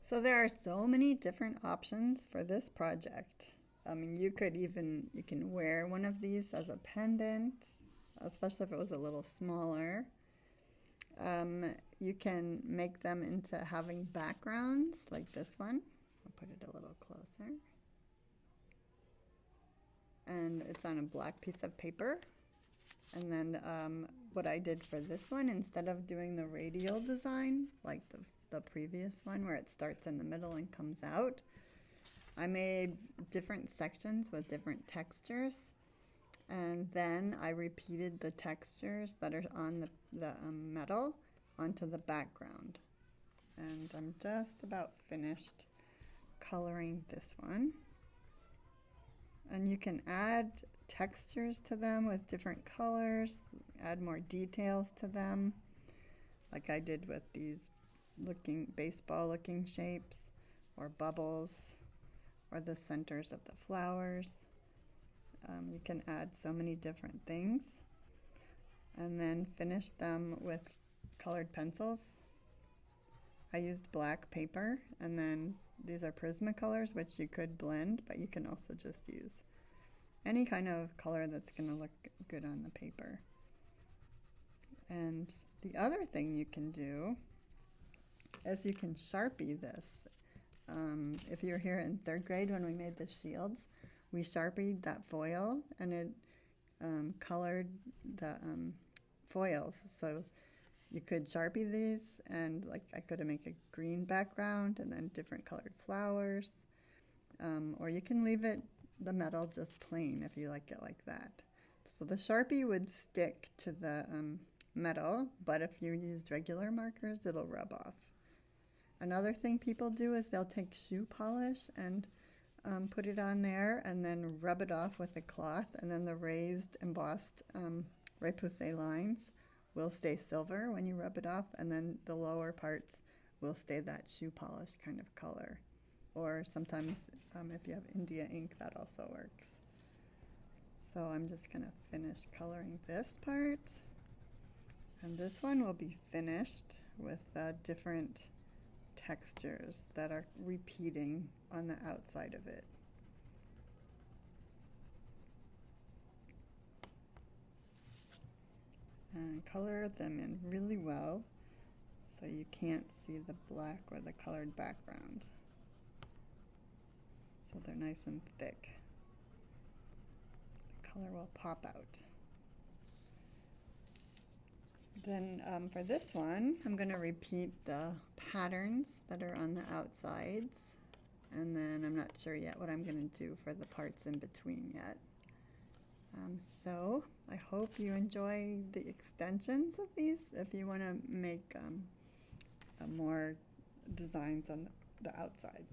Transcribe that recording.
So there are so many different options for this project. I mean, you can wear one of these as a pendant, especially if it was a little smaller. You can make them into having backgrounds like this one. I'll put it a little closer. And it's on a black piece of paper. And then what I did for this one, instead of doing the radial design, like the previous one where it starts in the middle and comes out, I made different sections with different textures. And then I repeated the textures that are on the metal onto the background. And I'm just about finished coloring this one. And you can add textures to them with different colors, add more details to them, like I did with these baseball looking shapes, or bubbles, or the centers of the flowers. You can add so many different things, and then finish them with colored pencils. I used black paper, and then these are Prismacolors, which you could blend, but you can also just use any kind of color that's going to look good on the paper. And the other thing you can do is you can Sharpie this. If you're here in 3rd grade when we made the shields, we Sharpied that foil, and it colored the foils. So you could Sharpie these, and like I could make a green background and then different colored flowers, or you can leave the metal just plain if you like it like that. So the Sharpie would stick to the metal, but if you used regular markers, it'll rub off. Another thing people do is they'll take shoe polish and put it on there and then rub it off with a cloth, and then the raised embossed repoussé lines will stay silver when you rub it off, and then the lower parts will stay that shoe polish kind of color. Or sometimes if you have India ink, that also works. So I'm just going to finish coloring this part, and this one will be finished with different textures that are repeating on the outside of it. And color them in really well so you can't see the black or the colored background. So they're nice and thick. The color will pop out. Then for this one, I'm going to repeat the patterns that are on the outsides, and then I'm not sure yet what I'm going to do for the parts in between yet. So I hope you enjoy the extensions of these if you want to make more designs on the outside.